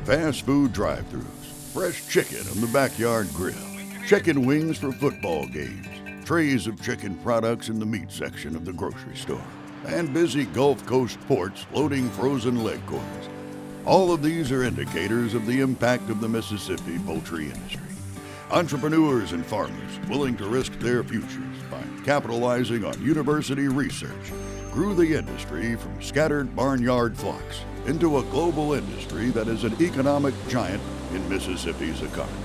Fast food drive-thrus, fresh chicken on the backyard grill, chicken wings for football games, trays of chicken products in the meat section of the grocery store, and busy Gulf Coast ports loading frozen leg quarters. All of these are indicators of the impact of the Mississippi poultry industry. Entrepreneurs and farmers willing to risk their futures by capitalizing on university research grew the industry from scattered barnyard flocks into a global industry that is an economic giant in Mississippi's economy.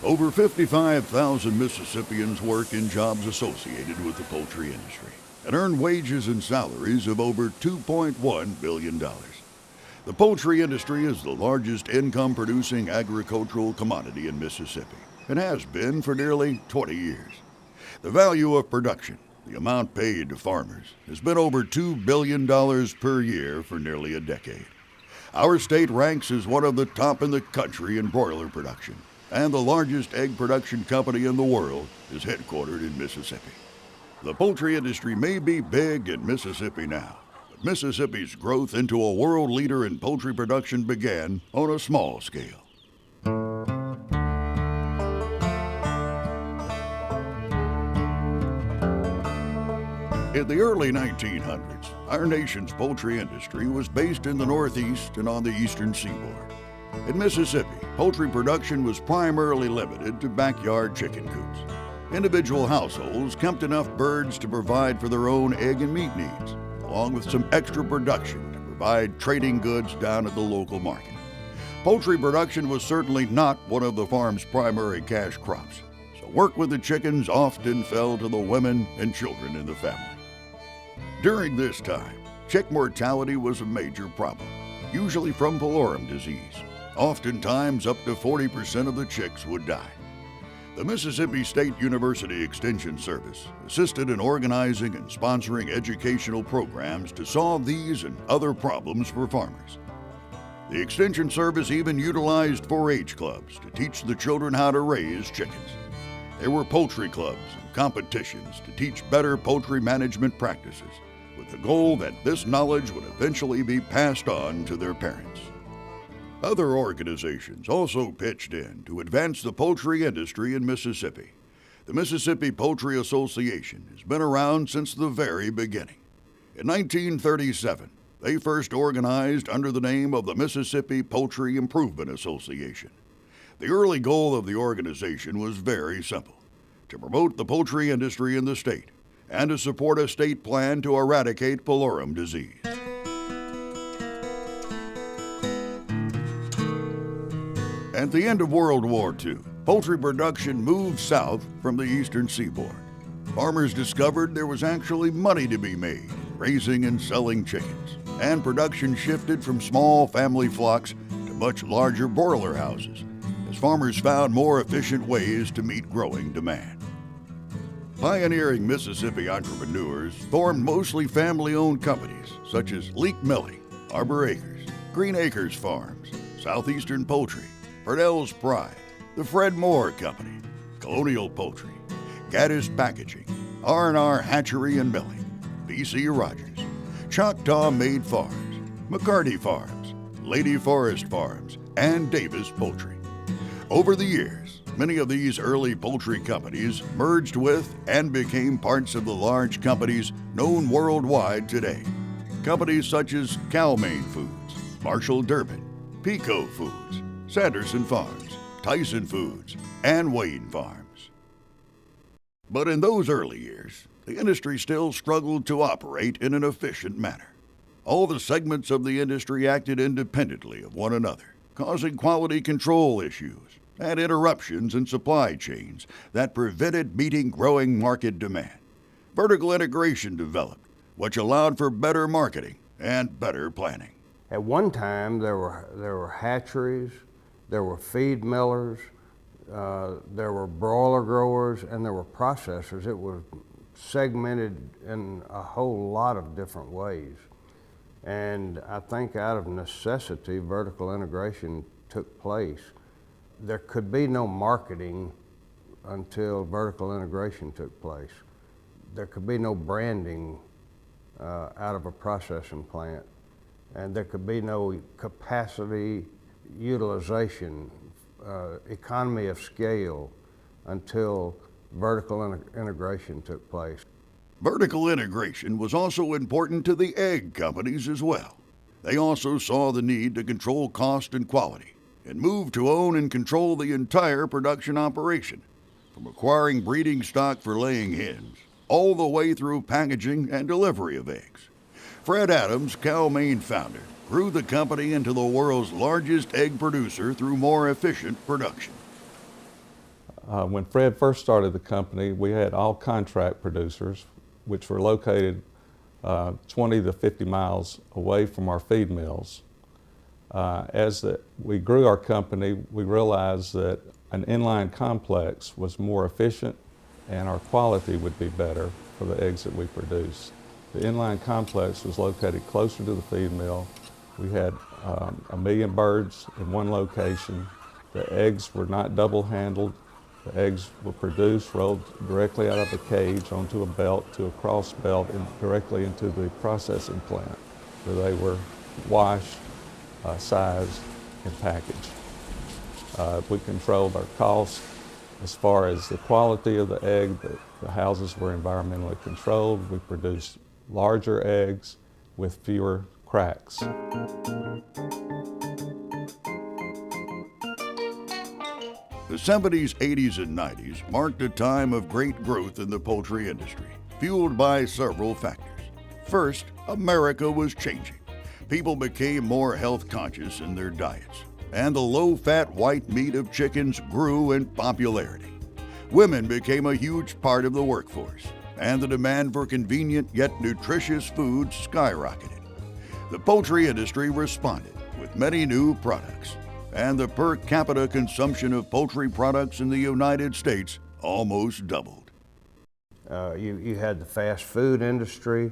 Over 55,000 Mississippians work in jobs associated with the poultry industry and earn wages and salaries of over $2.1 billion. The poultry industry is the largest income-producing agricultural commodity in Mississippi and has been for nearly 20 years. The value of production, the amount paid to farmers, has been over $2 billion per year for nearly a decade. Our state ranks as one of the top in the country in broiler production, and the largest egg production company in the world is headquartered in Mississippi. The poultry industry may be big in Mississippi now, but Mississippi's growth into a world leader in poultry production began on a small scale. In the early 1900s, our nation's poultry industry was based in the Northeast and on the eastern seaboard. In Mississippi, poultry production was primarily limited to backyard chicken coops. Individual households kept enough birds to provide for their own egg and meat needs, along with some extra production to provide trading goods down at the local market. Poultry production was certainly not one of the farm's primary cash crops, so work with the chickens often fell to the women and children in the family. During this time, chick mortality was a major problem, usually from pullorum disease. Oftentimes, up to 40% of the chicks would die. The Mississippi State University Extension Service assisted in organizing and sponsoring educational programs to solve these and other problems for farmers. The Extension Service even utilized 4-H clubs to teach the children how to raise chickens. There were poultry clubs and competitions to teach better poultry management practices, with the goal that this knowledge would eventually be passed on to their parents. Other organizations also pitched in to advance the poultry industry in Mississippi. The Mississippi Poultry Association has been around since the very beginning. In 1937, they first organized under the name of the Mississippi Poultry Improvement Association. The early goal of the organization was very simple: to promote the poultry industry in the state and to support a state plan to eradicate pullorum disease. At the end of World War II, poultry production moved south from the eastern seaboard. Farmers discovered there was actually money to be made raising and selling chickens, and production shifted from small family flocks to much larger broiler houses, as farmers found more efficient ways to meet growing demand. Pioneering Mississippi entrepreneurs formed mostly family-owned companies such as Leek Milling, Arbor Acres, Green Acres Farms, Southeastern Poultry, Purnell's Pride, the Fred Moore Company, Colonial Poultry, Gaddis Packaging, R&R Hatchery and Milling, B.C. Rogers, Choctaw Maid Farms, McCarty Farms, Lady Forest Farms, and Davis Poultry. Over the years, many of these early poultry companies merged with and became parts of the large companies known worldwide today. Companies such as Cal-Maine Foods, Marshall Durbin, Pico Foods, Sanderson Farms, Tyson Foods, and Wayne Farms. But in those early years, the industry still struggled to operate in an efficient manner. All the segments of the industry acted independently of one another, causing quality control issues and interruptions in supply chains that prevented meeting growing market demand. Vertical integration developed, which allowed for better marketing and better planning. At one time, there were hatcheries, there were feed millers, there were broiler growers, and there were processors. It was segmented in a whole lot of different ways. And I think out of necessity, vertical integration took place. There could be no marketing until vertical integration took place. There could be no branding out of a processing plant and there could be no capacity utilization, economy of scale until vertical integration took place. Vertical integration was also important to the egg companies as well. They also saw the need to control cost and quality and moved to own and control the entire production operation, from acquiring breeding stock for laying hens all the way through packaging and delivery of eggs. Fred Adams, Cal-Maine founder, grew the company into the world's largest egg producer through more efficient production. When Fred first started the company, we had all contract producers, which were located 20 to 50 miles away from our feed mills. As we grew our company, we realized that an inline complex was more efficient and our quality would be better for the eggs that we produce. The inline complex was located closer to the feed mill. We had 1 million birds in one location. The eggs were not double handled. The eggs were produced, rolled directly out of the cage onto a belt, to a cross belt, and directly into the processing plant, where they were washed, sized, and packaged. We controlled our costs as far as the quality of the egg. The houses were environmentally controlled. We produced larger eggs with fewer cracks. The 70s, 80s, and 90s marked a time of great growth in the poultry industry, fueled by several factors. First, America was changing. People became more health conscious in their diets, and the low-fat white meat of chickens grew in popularity. Women became a huge part of the workforce, and the demand for convenient yet nutritious food skyrocketed. The poultry industry responded with many new products, and the per capita consumption of poultry products in the United States almost doubled. You had the fast food industry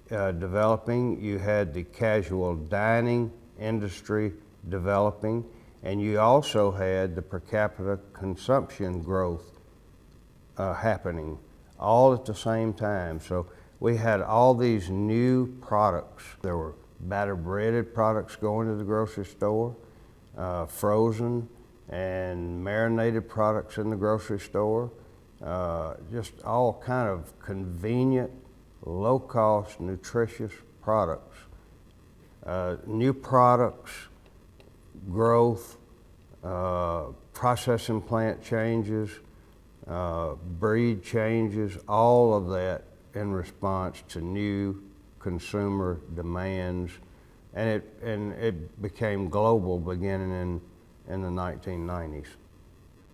developing, you had the casual dining industry developing, and you also had the per capita consumption growth happening all at the same time. So we had all these new products. There were batter breaded products going to the grocery store, frozen and marinated products in the grocery store, just all kind of convenient, low-cost, nutritious products. New products, growth, processing plant changes, breed changes, all of that in response to new consumer demands. And it became global beginning in the 1990s.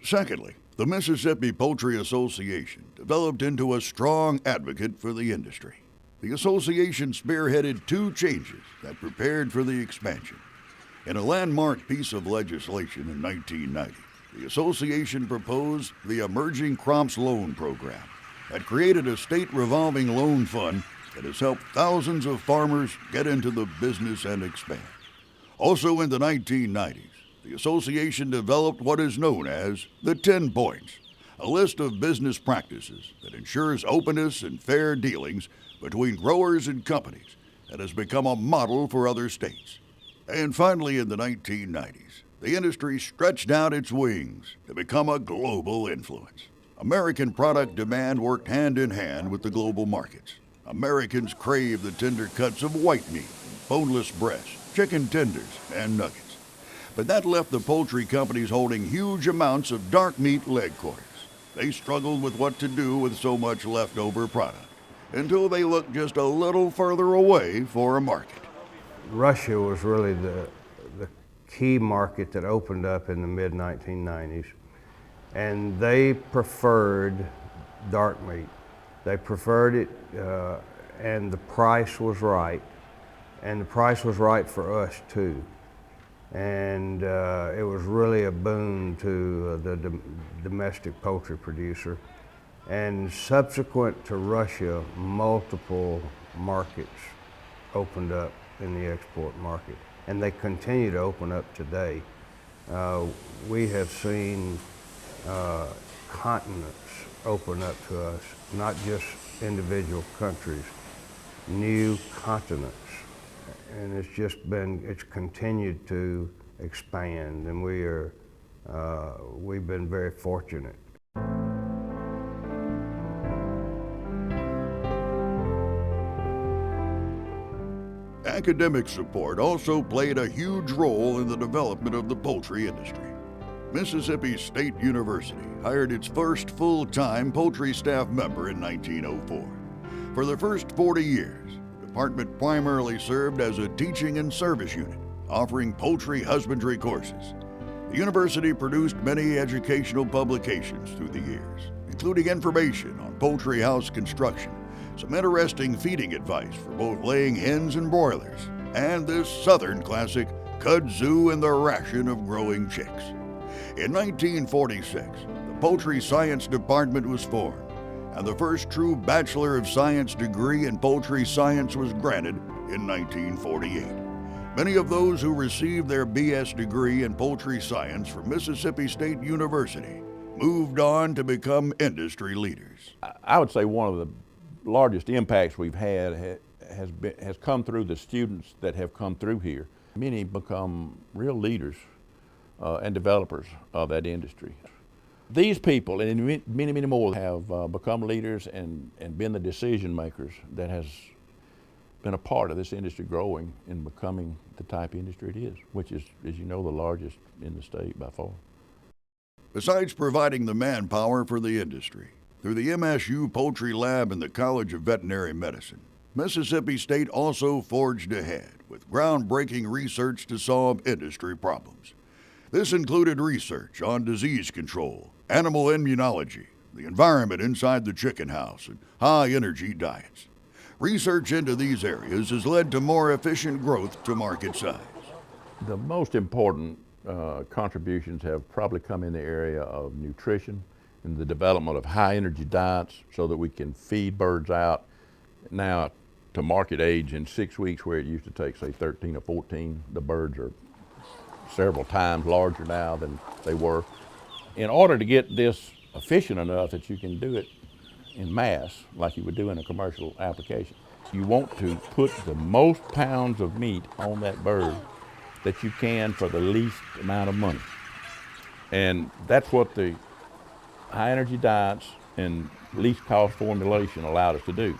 Secondly, the Mississippi Poultry Association developed into a strong advocate for the industry. The association spearheaded 2 changes that prepared for the expansion. In a landmark piece of legislation in 1990, the association proposed the Emerging Crops Loan Program that created a state revolving loan fund that has helped thousands of farmers get into the business and expand. Also in the 1990s, the association developed what is known as the 10 Points, a list of business practices that ensures openness and fair dealings between growers and companies that has become a model for other states. And finally, in the 1990s, the industry stretched out its wings to become a global influence. American product demand worked hand in hand with the global markets. Americans crave the tender cuts of white meat, boneless breasts, chicken tenders, and nuggets. But that left the poultry companies holding huge amounts of dark meat leg quarters. They struggled with what to do with so much leftover product, until they looked just a little further away for a market. Russia was really the key market that opened up in the mid-1990s, and they preferred dark meat. They preferred it, and the price was right, and the price was right for us too. And it was really a boon to the domestic poultry producer. And subsequent to Russia, multiple markets opened up in the export market, and they continue to open up today. We have seen continents open up to us, not just individual countries, new continents. and it's continued to expand, and we've been very fortunate. Academic support also played a huge role in the development of the poultry industry. Mississippi State University hired its first full-time poultry staff member in 1904. For the first 40 years, the department primarily served as a teaching and service unit, offering poultry husbandry courses. The university produced many educational publications through the years, including information on poultry house construction, some interesting feeding advice for both laying hens and broilers, and this Southern classic, Kudzu and the Ration of Growing Chicks. In 1946, the Poultry Science Department was formed, and the first true Bachelor of Science degree in poultry science was granted in 1948. Many of those who received their BS degree in poultry science from Mississippi State University moved on to become industry leaders. I would say one of the largest impacts we've had has come through the students that have come through here. Many become real leaders and developers of that industry. These people and many, many more have become leaders and been the decision makers that has been a part of this industry growing and becoming the type of industry it is, which is, as you know, the largest in the state by far. Besides providing the manpower for the industry, through the MSU Poultry Lab and the College of Veterinary Medicine, Mississippi State also forged ahead with groundbreaking research to solve industry problems. This included research on disease control, animal immunology, the environment inside the chicken house, and high-energy diets. Research into these areas has led to more efficient growth to market size. The most important contributions have probably come in the area of nutrition and the development of high-energy diets so that we can feed birds out now to market age in 6 weeks, where it used to take, say, 13 or 14. The birds are several times larger now than they were. In order to get this efficient enough that you can do it in mass, like you would do in a commercial application, you want to put the most pounds of meat on that bird that you can for the least amount of money. And that's what the high-energy diets and least cost formulation allowed us to do.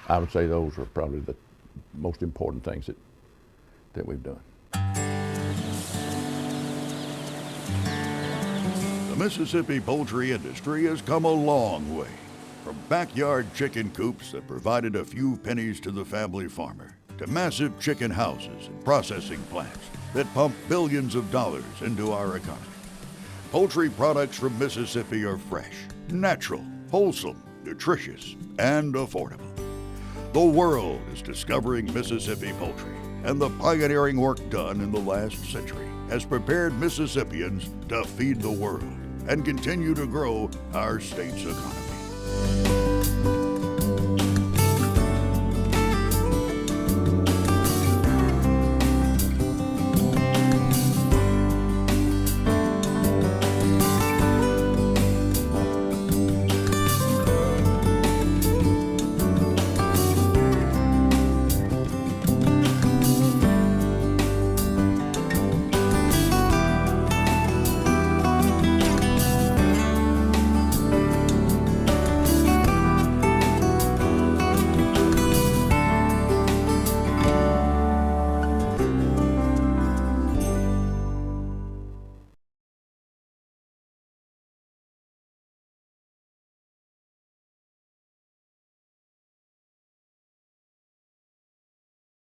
I would say those are probably the most important things that we've done. The Mississippi poultry industry has come a long way, from backyard chicken coops that provided a few pennies to the family farmer, to massive chicken houses and processing plants that pump billions of dollars into our economy. Poultry products from Mississippi are fresh, natural, wholesome, nutritious, and affordable. The world is discovering Mississippi poultry, and the pioneering work done in the last century has prepared Mississippians to feed the world and continue to grow our state's economy.